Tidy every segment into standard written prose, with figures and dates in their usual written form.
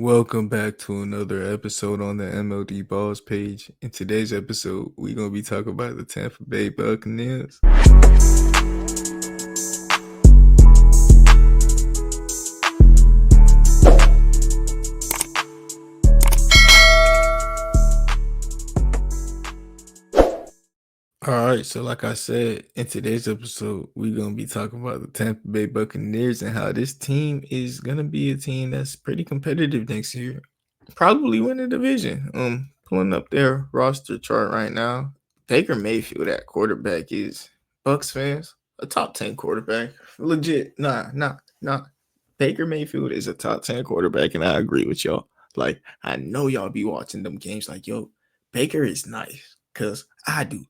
Welcome back to another episode on the MLD Balls page. In today's episode, we're going to be talking about the Tampa Bay Buccaneers. All right, so like I said, in today's episode, we're going to be talking about the Tampa Bay Buccaneers and how this team is going to be a team that's pretty competitive next year. Probably win the division. Pulling up their roster chart right now. Baker Mayfield at quarterback is Bucks fans a top 10 quarterback. Legit. Nah. Baker Mayfield is a top 10 quarterback, and I agree with y'all. Like, I know y'all be watching them games like, yo, Baker is nice. Cause I do.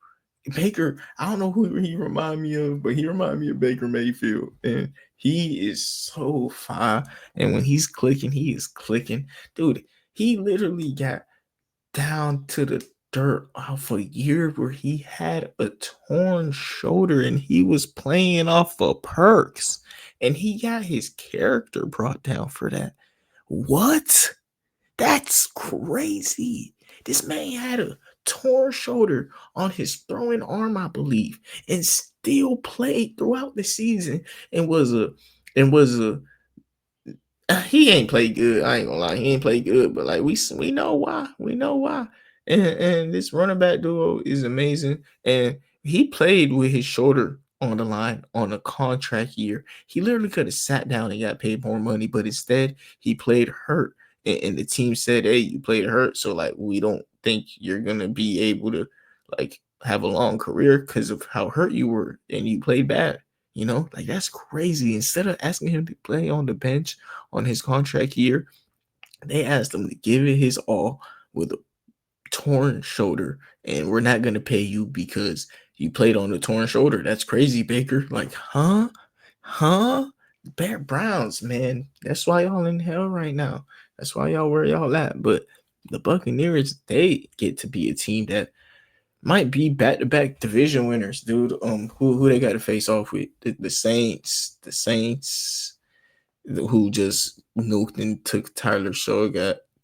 Baker, I don't know who he remind me of, but he remind me of Baker Mayfield. And he is so fine. And when he's clicking, he is clicking. Dude, he literally got down to the dirt off a year where he had a torn shoulder and he was playing off of perks. And he got his character brought down for that. What? That's crazy. This man had a torn shoulder on his throwing arm, I believe, and still played throughout the season and was a he ain't played good. I ain't gonna lie, he ain't played good, but like we know why. We know why. And this running back duo is amazing. And he played with his shoulder on the line on a contract year. He literally could have sat down and got paid more money, but instead he played hurt. And the team said, "Hey, you played hurt, so like we don't think you're gonna be able to like have a long career because of how hurt you were and you played bad." You know, like that's crazy. Instead of asking him to play on the bench on his contract year, they asked him to give it his all with a torn shoulder, and we're not going to pay you because you played on the torn shoulder. That's crazy, Baker. Like, huh? Bear Browns, man. That's why y'all in hell right now. That's why y'all where y'all at. But the Buccaneers, they get to be a team that might be back-to-back division winners, dude. Who they got to face off with? The Saints. The Saints, who just nuked and took Tyler Show,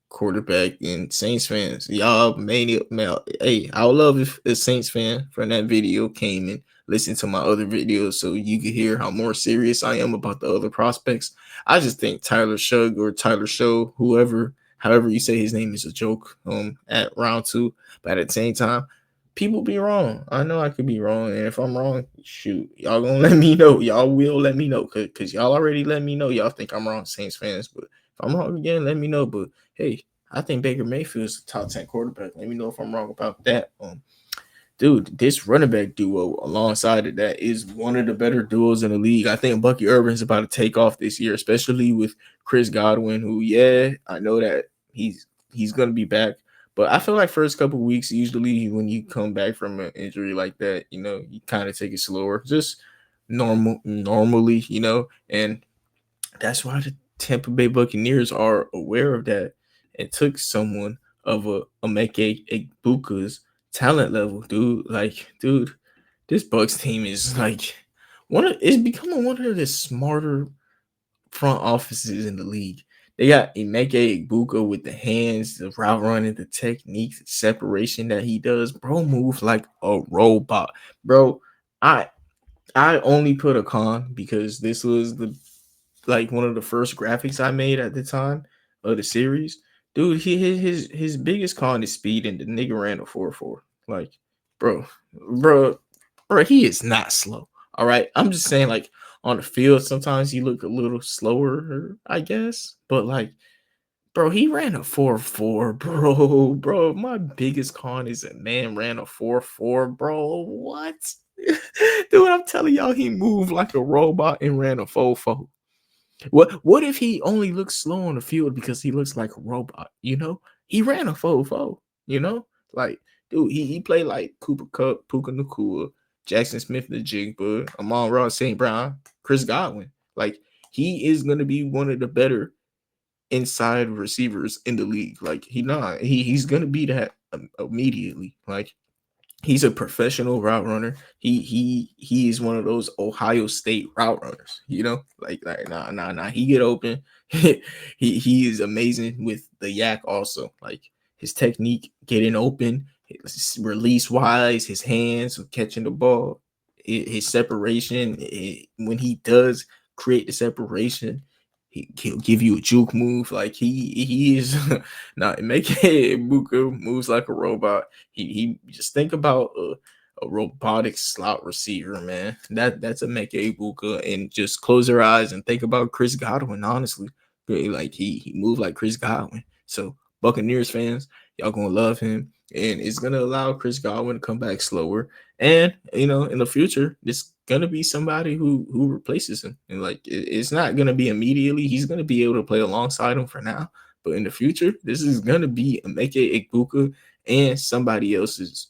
quarterback, and Saints fans. Y'all made it. Hey, I would love if a Saints fan from that video came and listened to my other videos so you could hear how more serious I am about the other prospects. I just think Tyler Shug or Tyler Show, however you say his name, is a joke at round 2. But at the same time, people be wrong. I know I could be wrong. And if I'm wrong, shoot, y'all gonna let me know. Y'all will let me know. Cause y'all already let me know. Y'all think I'm wrong, Saints fans. But if I'm wrong again, let me know. But hey, I think Baker Mayfield is a top 10 quarterback. Let me know if I'm wrong about that. Dude, this running back duo alongside of that is one of the better duos in the league. I think Bucky Irvin's about to take off this year, especially with Chris Godwin, who, yeah, I know that he's gonna be back. But I feel like first couple weeks, usually when you come back from an injury like that, you know, you kind of take it slower, just normally, you know, and that's why the Tampa Bay Buccaneers are aware of that and took someone of a Emeka Egbuka's talent level, dude. Like, dude, this Bucks team is like it's becoming one of the smarter front offices in the league. They got Emeka Egbuka with the hands, the route running, the techniques, the separation that he does. Bro moves like a robot. Bro, I only put a con because this was one of the first graphics I made at the time of the series. Dude, his biggest con is speed, and the nigga ran a 4.4. Like, bro, bro, he is not slow. All right. I'm just saying, like, on the field, sometimes he look a little slower, I guess. But like, bro, he ran a 4.4, bro. Bro, my biggest con is a man ran a 4.4, bro. What? Dude, I'm telling y'all, he moved like a robot and ran a 4.4. What if he only looks slow on the field because he looks like a robot? You know, he ran a 4.4. You know, like, dude, he played like Cooper Cup, Puka Nakua, Jackson Smith, the Jigba, Amon-Ra St. Brown, Chris Godwin. Like, he is gonna be one of the better inside receivers in the league. Like, he's gonna be that immediately. Like, He's a professional route runner. He is one of those Ohio State route runners. Like nah. He get open. He is amazing with the yak also. Like his technique getting open, his release wise, his hands catching the ball, his separation. When he does create the separation, he'll give you a juke move. Like he is not make Buka moves like a robot. He just think about a robotic slot receiver, man. That's a Meke Ibuka, and just close your eyes and think about Chris Godwin. Honestly, like he moved like Chris Godwin. So Buccaneers fans, y'all gonna love him, and it's gonna allow Chris Godwin to come back slower. And in the future, it's gonna be somebody who replaces him, and like it's not gonna be immediately. He's gonna be able to play alongside him for now, but in the future, this is gonna be a Meke Ibuka and somebody else's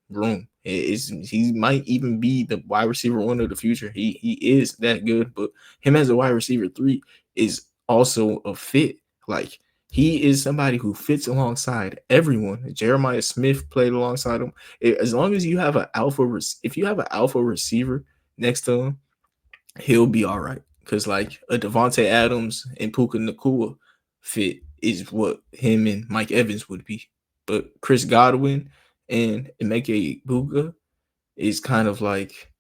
room. He might even be the wide receiver one of the future. He is that good, but him as a wide receiver three is also a fit. Like he is somebody who fits alongside everyone. Jeremiah Smith played alongside him. As long as you have if you have an alpha receiver next to him, he'll be all right. Because like a Devontae Adams and Puka Nakua fit is what him and Mike Evans would be. But Chris Godwin and Emeka Buga is kind of like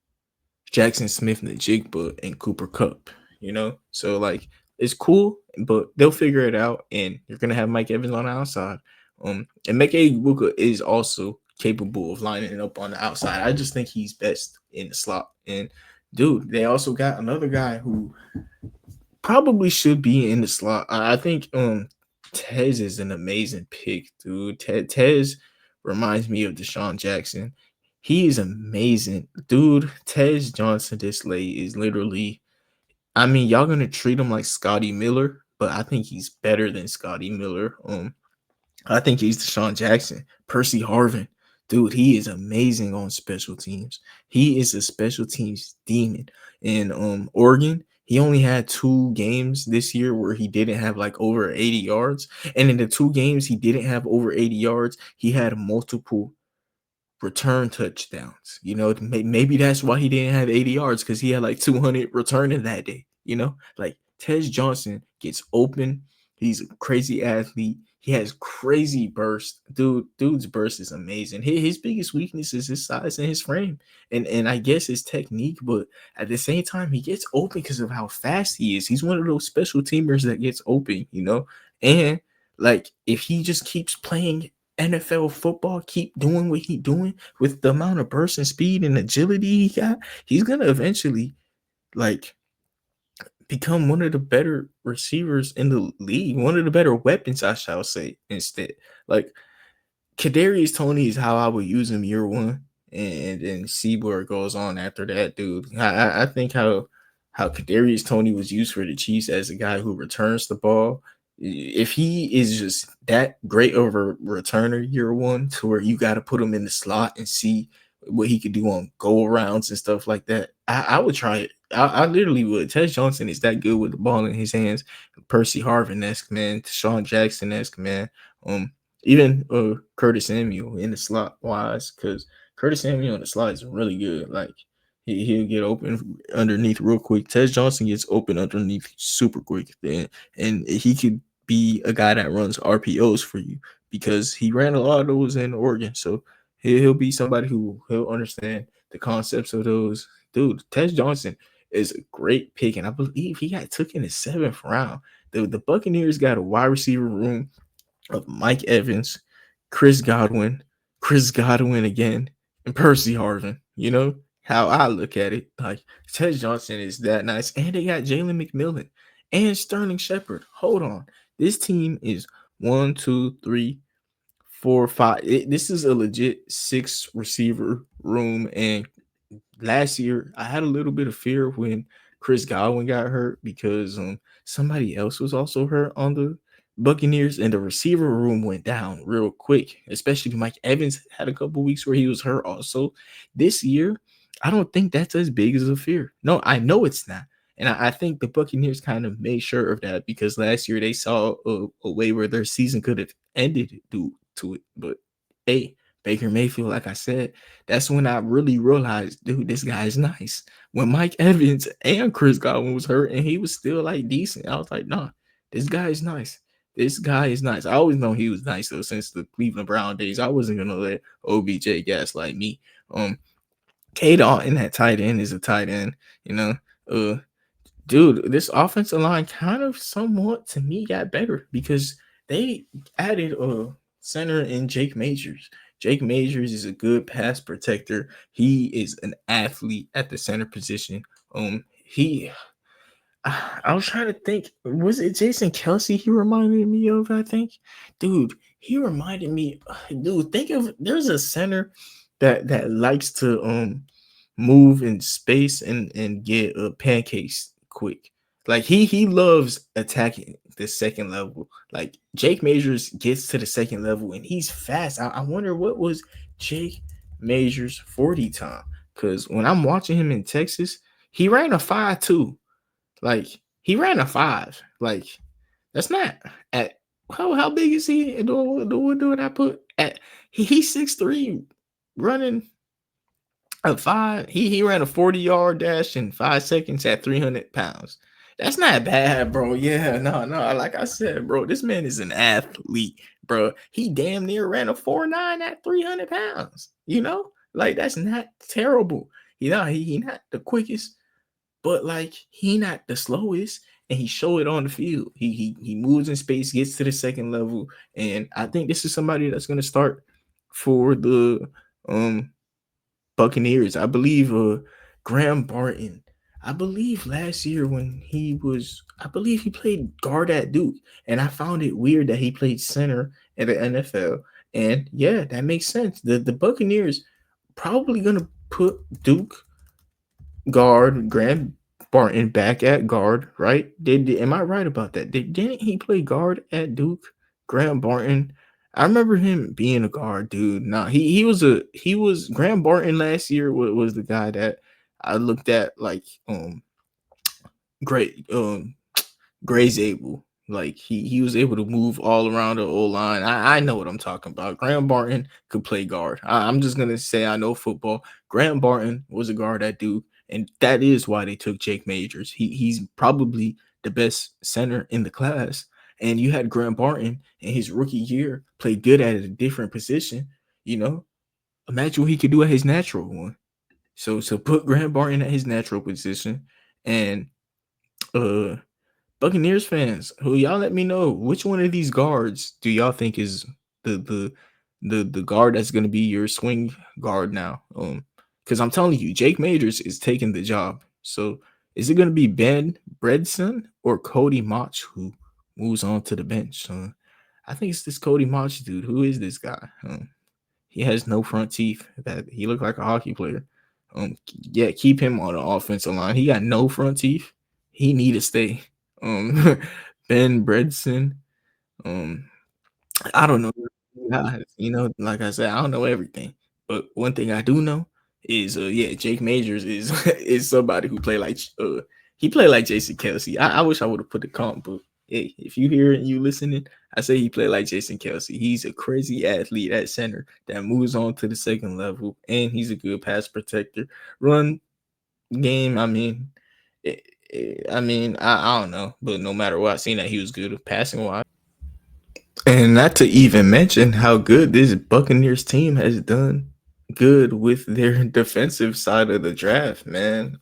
Jackson Smith and the Jigba and Cooper Cup, So like it's cool, but they'll figure it out, and you're gonna have Mike Evans on the outside. And Meke Ibuka is also capable of lining it up on the outside. I just think he's best in the slot. And dude, they also got another guy who probably should be in the slot. I think Tez is an amazing pick, dude. Tez reminds me of Deshaun Jackson. He is amazing, dude. Tez Johnson Disley is literally. I mean, y'all gonna treat him like Scotty Miller, but I think he's better than Scotty Miller. I think he's Deshaun Jackson. Percy Harvin, dude, he is amazing on special teams. He is a special teams demon. In Oregon, he only had 2 games this year where he didn't have like over 80 yards. And in the 2 games he didn't have over 80 yards, he had multiple return touchdowns. Maybe that's why he didn't have 80 yards, because he had like 200 returning that day. Like Tez Johnson gets open. He's a crazy athlete. He has crazy burst. Dude's burst is amazing. His biggest weakness is his size and his frame, and I guess his technique. But at the same time, he gets open because of how fast he is. He's one of those special teamers that gets open. And like if he just keeps playing NFL football, keep doing what he's doing with the amount of burst and speed and agility he got, he's gonna eventually like become one of the better receivers in the league, one of the better weapons, I shall say. Instead, like Kadarius Toney is how I would use him year one, and then see where it goes on after that, dude. I think how Kadarius Toney was used for the Chiefs as a guy who returns the ball. If he is just that great of a returner year one, to where you got to put him in the slot and see what he could do on go arounds and stuff like that, I would try it. I literally would. Tez Johnson is that good with the ball in his hands. Percy Harvin esque, man. Deshaun Jackson esque, man. Even Curtis Samuel in the slot wise, because Curtis Samuel in the slot is really good. Like he'll get open underneath real quick. Tez Johnson gets open underneath super quick, and he could be a guy that runs RPOs for you, because he ran a lot of those in Oregon. So he'll be somebody who he'll understand the concepts of those. Dude, Tez Johnson is a great pick, and I believe he got took in the 7th round. The Buccaneers got a wide receiver room of Mike Evans, Chris Godwin again, and Percy Harvin. How I look at it. Like Ted Johnson is that nice. And they got Jalen McMillan and Sterling Shepard. Hold on. This team is 1, 2, 3, 4, 5. This is a legit 6 receiver room. And last year I had a little bit of fear when Chris Godwin got hurt, because somebody else was also hurt on the Buccaneers, and the receiver room went down real quick. Especially Mike Evans had a couple weeks where he was hurt also. This year, I don't think that's as big as a fear. No, I know it's not. And I think the Buccaneers kind of made sure of that, because last year they saw a way where their season could have ended due to it. But hey, Baker Mayfield, like I said, that's when I really realized, dude, this guy is nice. When Mike Evans and Chris Godwin was hurt and he was still like decent, I was like, nah, this guy is nice. This guy is nice. I always know he was nice though since the Cleveland Brown days. I wasn't gonna let OBJ gaslight me. K Dot in that tight end is a tight end, you know. Uh Dude, this offensive line kind of somewhat to me got better because they added a center in Jake Majors. Jake Majors is a good pass protector. He is an athlete at the center position. He I was trying to think, was it Jason Kelsey he reminded me of? I think, dude, he reminded me, dude. Think of there's a center that likes to move in space and get pancakes quick. Like he loves attacking the second level. Like Jake Majors gets to the second level and he's fast. I wonder what was Jake Majors 40 time, because when I'm watching him in Texas, he ran a 5.2. Like he ran a 5. Like that's not at how big is he? Do what I put at? He's 6'3", running a 5. He ran a 40-yard dash in 5 seconds at 300 pounds. That's not bad, bro. Yeah, no. Like I said, bro, this man is an athlete, bro. He damn near ran a 4.9 at 300 pounds. Like that's not terrible. He not the quickest, but like he not the slowest, and he showed it on the field. He moves in space, gets to the second level, and I think this is somebody that's gonna start for the Buccaneers. I believe Graham Barton. I believe last year when I believe he played guard at Duke, and I found it weird that he played center in the NFL. And yeah, that makes sense. The Buccaneers probably gonna put Duke guard Graham Barton back at guard, right? Am I right about that? Didn't he play guard at Duke? Graham Barton. I remember him being a guard, dude. Nah, he was Graham Barton last year was the guy that I looked at like great Gray's able. Like he was able to move all around the O line. I know what I'm talking about. Graham Barton could play guard. I'm just gonna say I know football. Graham Barton was a guard at Duke, and that is why they took Jake Majors. He's probably the best center in the class. And you had Graham Barton in his rookie year played good at a different position. You know, imagine what he could do at his natural one. So put Graham Barton at his natural position, and uh Buccaneers fans, who y'all let me know which one of these guards do y'all think is the the the guard that's gonna be your swing guard now? Because I'm telling you, Jake Majors is taking the job. So is it gonna be Ben Bredson or Cody Mach who moves on to the bench? I think it's this Cody Mach dude. Who is this guy? He has no front teeth. That he looked like a hockey player. Yeah, keep him on the offensive line. He got no front teeth. He need to stay. Um, Ben Bredson. Um, I don't know. Like I said, I don't know everything. But one thing I do know is, yeah, Jake Majors is is somebody who play like he played like Jason Kelsey. I wish I would have put the comp, but hey, if you hear it and you listening, I say he played like Jason Kelsey. He's a crazy athlete at center that moves on to the second level, and he's a good pass protector. Run game, I don't know, but no matter what, I seen that he was good with passing wise. And not to even mention how good this Buccaneers team has done good with their defensive side of the draft, man.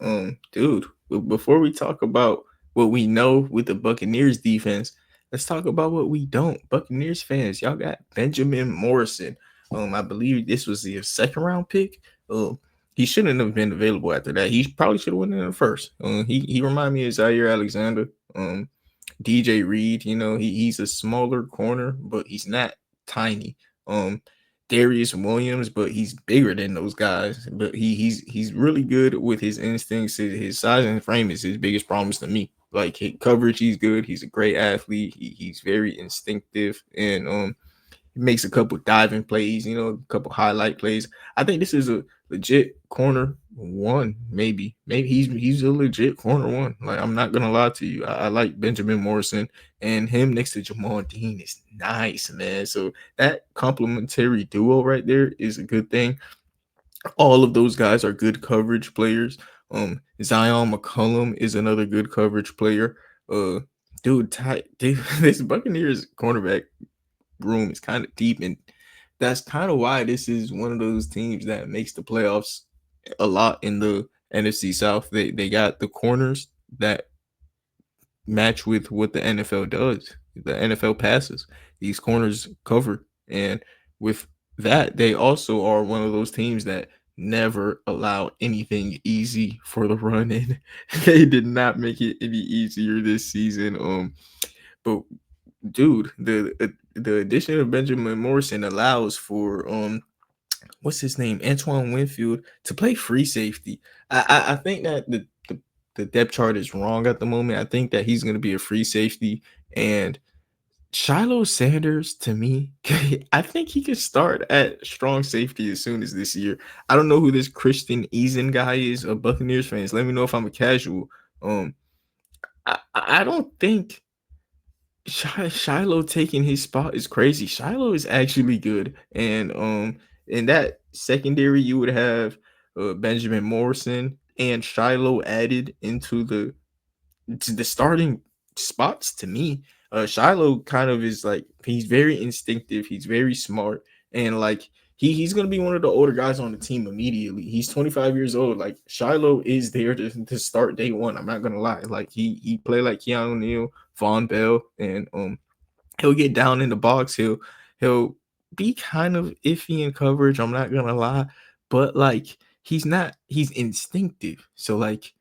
Dude, before we talk about what we know with the Buccaneers defense, let's talk about what we don't. Buccaneers fans, y'all got Benjamin Morrison. I believe this was the second round pick. He shouldn't have been available after that. He probably should have went in the first. He reminded me of Zaire Alexander. DJ Reed, he's a smaller corner, but he's not tiny. Darius Williams, but he's bigger than those guys. But he's really good with his instincts. His size and frame is his biggest problems to me. Like his coverage, he's good. He's a great athlete. He's very instinctive, and he makes a couple diving plays. A couple highlight plays. I think this is a legit corner one, maybe he's a legit corner one. Like I'm not gonna lie to you, I like Benjamin Morrison, and him next to Jamal Dean is nice, man. So that complementary duo right there is a good thing. All of those guys are good coverage players. Zion McCollum is another good coverage player. Uh, dude, this Buccaneers cornerback room is kind of deep, and that's kind of why this is one of those teams that makes the playoffs a lot in the NFC South. They got the corners that match with what the NFL does. The NFL passes. These corners cover. And with that, they also are one of those teams that never allow anything easy for the run in. They did not make it any easier this season. But dude, the addition of Benjamin Morrison allows for what's his name, Antoine Winfield, to play free safety. I think that the depth chart is wrong at the moment. I think that he's going to be a free safety, and Shiloh Sanders to me, I think he could start at strong safety as soon as this year. I don't know who this Christian Eason guy is. Buccaneers fans, let me know if I'm a casual. Um, I don't think Shiloh taking his spot is crazy. Shiloh is actually good, and in that secondary, you would have Benjamin Morrison and Shiloh added into the starting spots. To me, Shiloh kind of is like he's very instinctive, he's very smart, and like he's gonna be one of the older guys on the team immediately. He's 25 years old. Like Shiloh is there to start day one. I'm not gonna lie. Like he play like Keanu Neal, Von Bell, and he'll get down in the box. He'll be kind of iffy in coverage. I'm not gonna lie, but like he's instinctive. So like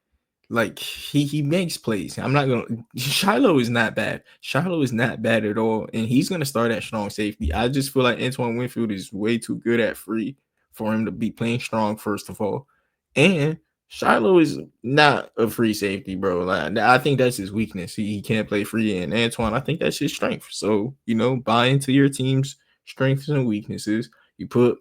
he makes plays. I'm not gonna Shiloh is not bad. Shiloh is not bad at all, and he's gonna start at strong safety. I just feel like Antoine Winfield is way too good at free for him to be playing strong, first of all. And Shiloh is not a free safety, bro. Like I think that's his weakness. He can't play free, and Antoine, I think that's his strength. So, buy into your team's strengths and weaknesses. You put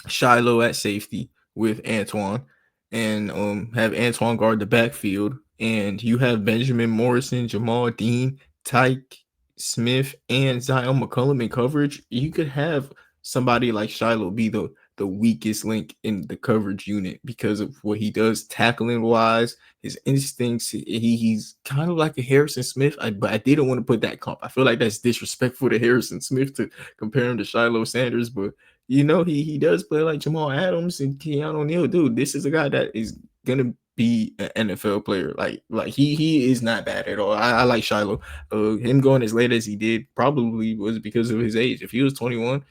Shiloh at safety with Antoine, and have Antoine guard the backfield, and you have Benjamin Morrison, Jamal Dean, Tyke Smith, and Zion McCollum in coverage. You could have somebody like Shiloh be the weakest link in the coverage unit because of what he does tackling wise, his instincts. He's kind of like a Harrison Smith, but I didn't want to put that comp. I feel like that's disrespectful to Harrison Smith to compare him to Shiloh Sanders, but he does play like Jamal Adams and Keanu Neal. Dude, this is a guy that is gonna be an NFL player. Like he is not bad at all. I like Shiloh. Him going as late as he did probably was because of his age. If he was 21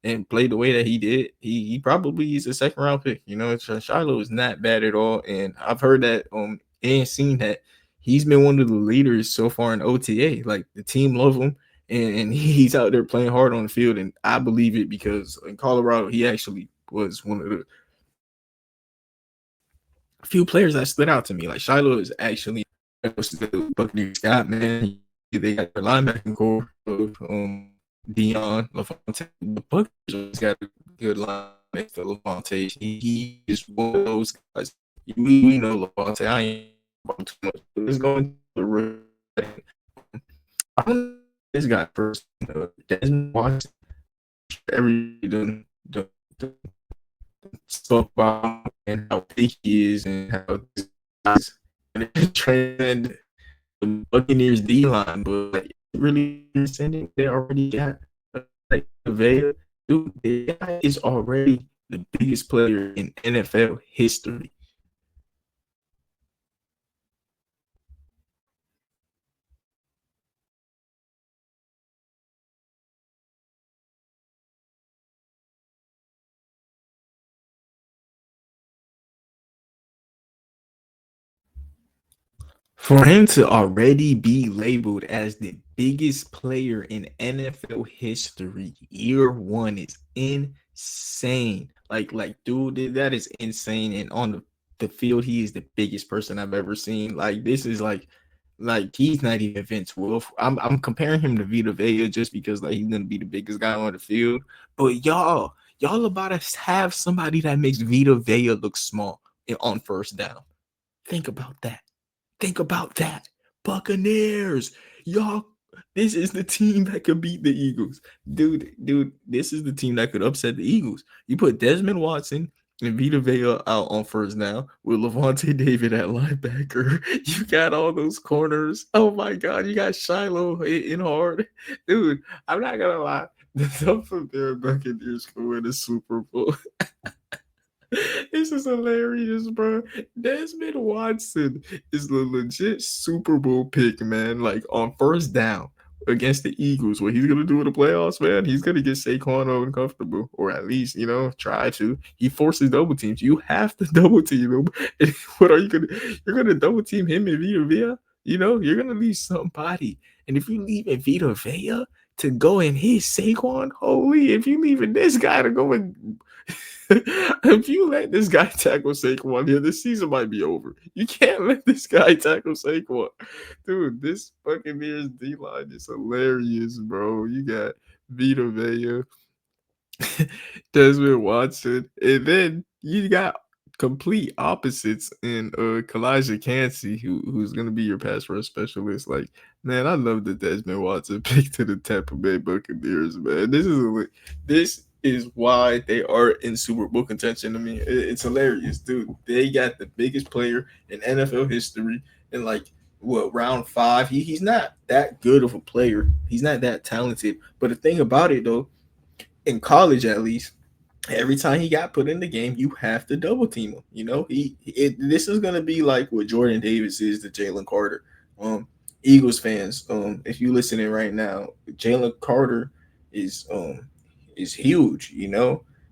and played the way that he did, he probably is a second round pick. Shiloh is not bad at all. And I've heard that and seen that he's been one of the leaders so far in OTA. Like the team love him, and he's out there playing hard on the field. And I believe it because in Colorado, he actually was one of the few players that stood out to me. Like Shiloh is actually the Buccaneers got, man. They got their linebacking core of Dion Laffonte. The Buccaneers got a good line next to Laffonte. He is one of those guys. We know Laffonte. I ain't about too much. But it's going to the room. I don't know this guy first. Desmond Watson. Every the spoke about and how big he is and how this guys and it trend the Buccaneers D line, but like really sending they already got like Vega. Dude, the guy is already the biggest player in NFL history. For him to already be labeled as the biggest player in NFL history, year one is insane. Dude, that is insane. And on the field, he is the biggest person I've ever seen. Like, this is like he's not even Vince Wolf. I'm comparing him to Vita Vea just because like he's gonna be the biggest guy on the field. But y'all about to have somebody that makes Vita Vea look small. on first down. Think about that. Think about that. Buccaneers. Y'all, this is the team that could beat the Eagles. Dude, this is the team that could upset the Eagles. You put Desmond Watson and Vita Vea out on first down with Levante David at linebacker. You got all those corners. Oh my God, you got Shiloh in hard. Dude, I'm not gonna lie. The Tampa Bay Buccaneers could win the Super Bowl. This is hilarious, bro. Desmond Watson is the legit Super Bowl pick, man. Like on first down against the Eagles, what he's gonna do in the playoffs, man, he's gonna get Saquon uncomfortable, or at least try to. He forces double teams. You have to double team him. And what are you gonna? You're gonna double team him and Vita Vea. You're gonna leave somebody. And if you leave in Vita Vea to go and hit Saquon, holy! If you leaving this guy to go and if you let this guy tackle Saquon here, this season might be over. You can't let this guy tackle Saquon. Dude, this Buccaneers D line is hilarious, bro. You got Vita Vea, Desmond Watson, and then you got complete opposites in Kalijah Cansey, who's gonna be your pass rush specialist. Like, man, I love the Desmond Watson pick to the Tampa Bay Buccaneers, man. This is why they are in Super Bowl contention. I mean, it's hilarious, dude. They got the biggest player in NFL history in like what round five. He's not that good of a player. He's not that talented. But the thing about it though, in college at least, every time he got put in the game, you have to double team him. This is gonna be like what Jordan Davis is to Jalen Carter. Eagles fans, if you listening right now, Jalen Carter is is huge,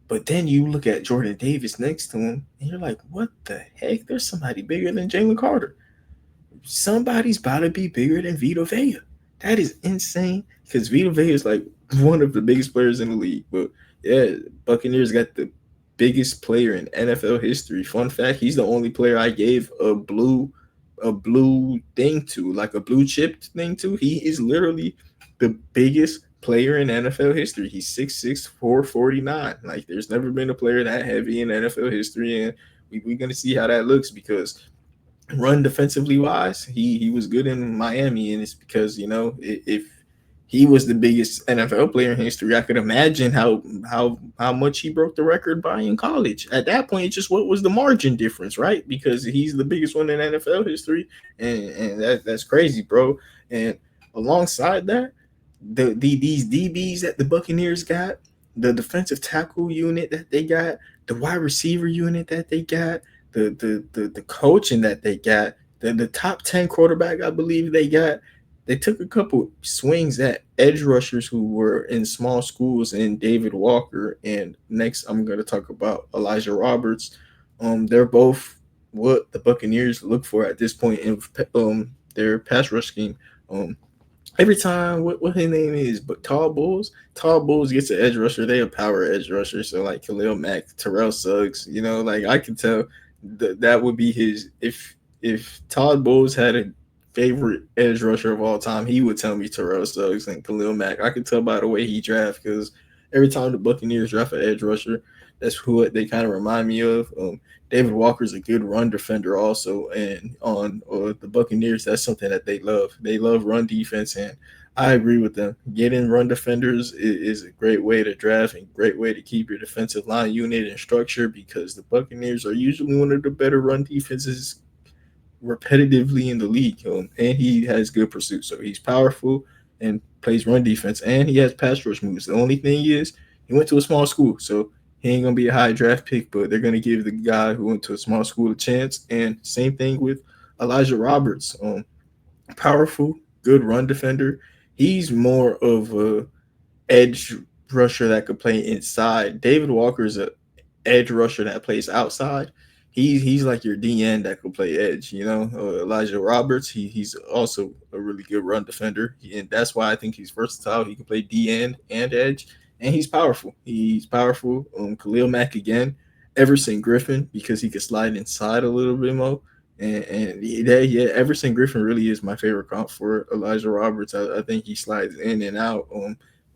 But then you look at Jordan Davis next to him, and you're like, what the heck? There's somebody bigger than Jalen Carter. Somebody's about to be bigger than Vita Vea. That is insane because Vita Vea is like one of the biggest players in the league. But yeah, Buccaneers got the biggest player in NFL history. Fun fact: he's the only player I gave a blue thing to, like a blue chip thing to. He is literally the biggest player in NFL history. He's 6'6", 449. Like there's never been a player that heavy in NFL history, and we're gonna see how that looks because run defensively wise, he was good in Miami, and it's because if he was the biggest NFL player in history, I could imagine how much he broke the record by in college. At that point, it's just what was the margin difference, right? Because he's the biggest one in NFL history, and that's crazy, bro. And alongside that, these DBs that the Buccaneers got, the defensive tackle unit that they got, the wide receiver unit that they got, the coaching that they got, the top 10 quarterback I believe they got. They took a couple swings at edge rushers who were in small schools in David Walker, and next I'm going to talk about Elijah Roberts. They're both what the Buccaneers look for at this point in their pass rush scheme. Every time what his name is, but Tall Bulls gets an edge rusher. They a power edge rusher. So like Khalil Mack, Terrell Suggs, like I can tell that would be his. If Todd Bowles had a favorite edge rusher of all time, he would tell me Terrell Suggs and Khalil Mack. I can tell by the way he draft because every time the Buccaneers draft an edge rusher, that's who they kind of remind me of. David Walker's a good run defender also, and on the Buccaneers, that's something that they love. They love run defense, and I agree with them. Getting run defenders is a great way to draft and great way to keep your defensive line unit and structure because the Buccaneers are usually one of the better run defenses repetitively in the league. And he has good pursuit. So he's powerful and plays run defense, and he has pass rush moves. The only thing is, he went to a small school, so he ain't gonna be a high draft pick, but they're gonna give the guy who went to a small school a chance. And same thing with Elijah Roberts. Powerful, good run defender. He's more of a edge rusher that could play inside. David Walker is a edge rusher that plays outside. He's like your DN that could play edge. Elijah Roberts. He's also a really good run defender, and that's why I think he's versatile. He can play DN and edge, and he's powerful. He's powerful. Khalil Mack again, Everson Griffin because he can slide inside a little bit more. And Everson Griffin really is my favorite comp for Elijah Roberts. I think he slides in and out.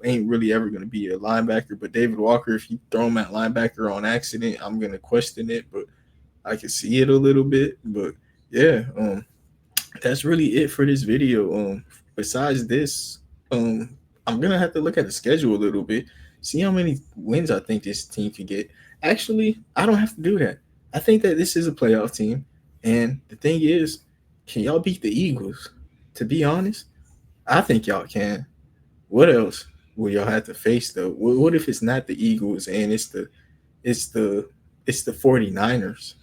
Ain't really ever going to be a linebacker, but David Walker, if you throw him at linebacker on accident, I'm going to question it. But I can see it a little bit, but yeah, that's really it for this video. Besides this, um, I'm gonna have to look at the schedule a little bit, see how many wins I think this team could get. Actually, I don't have to do that. I think that this is a playoff team, and the thing is, can y'all beat the Eagles? To be honest, I think y'all can. What else will y'all have to face though? What if it's not the Eagles and it's the it's the 49ers?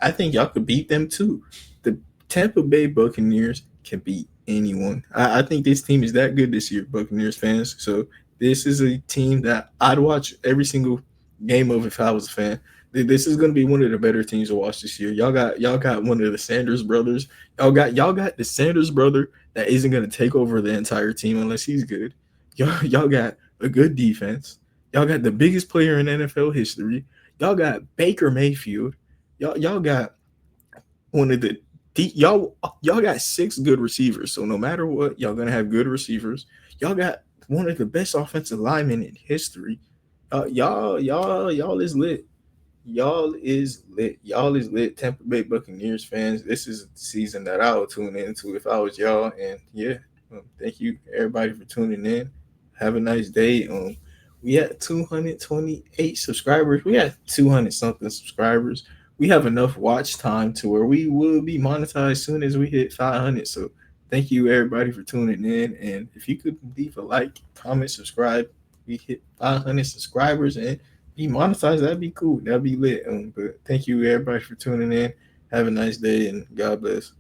I think y'all could beat them too. The Tampa Bay Buccaneers can beat anyone. I think this team is that good this year, Buccaneers fans. So this is a team that I'd watch every single game of if I was a fan. This is going to be one of the better teams to watch this year. Y'all got one of the Sanders brothers. Y'all got the Sanders brother that isn't going to take over the entire team unless he's good. Y'all got a good defense. Y'all got the biggest player in NFL history. Y'all got Baker Mayfield. Y'all got one of the y'all got six good receivers. So no matter what, y'all gonna have good receivers. Y'all got one of the best offensive linemen in history. Y'all is lit. Y'all is lit. Y'all is lit. Tampa Bay Buccaneers fans. This is the season that I would tune into if I was y'all. And yeah, thank you everybody for tuning in. Have a nice day. We had 228 subscribers. We had 200 something subscribers. We have enough watch time to where we will be monetized soon as we hit 500. So thank you everybody for tuning in. And if you could leave a like, comment, subscribe, we hit 500 subscribers and be monetized, that'd be cool. That'd be lit. But thank you everybody for tuning in. Have a nice day and God bless.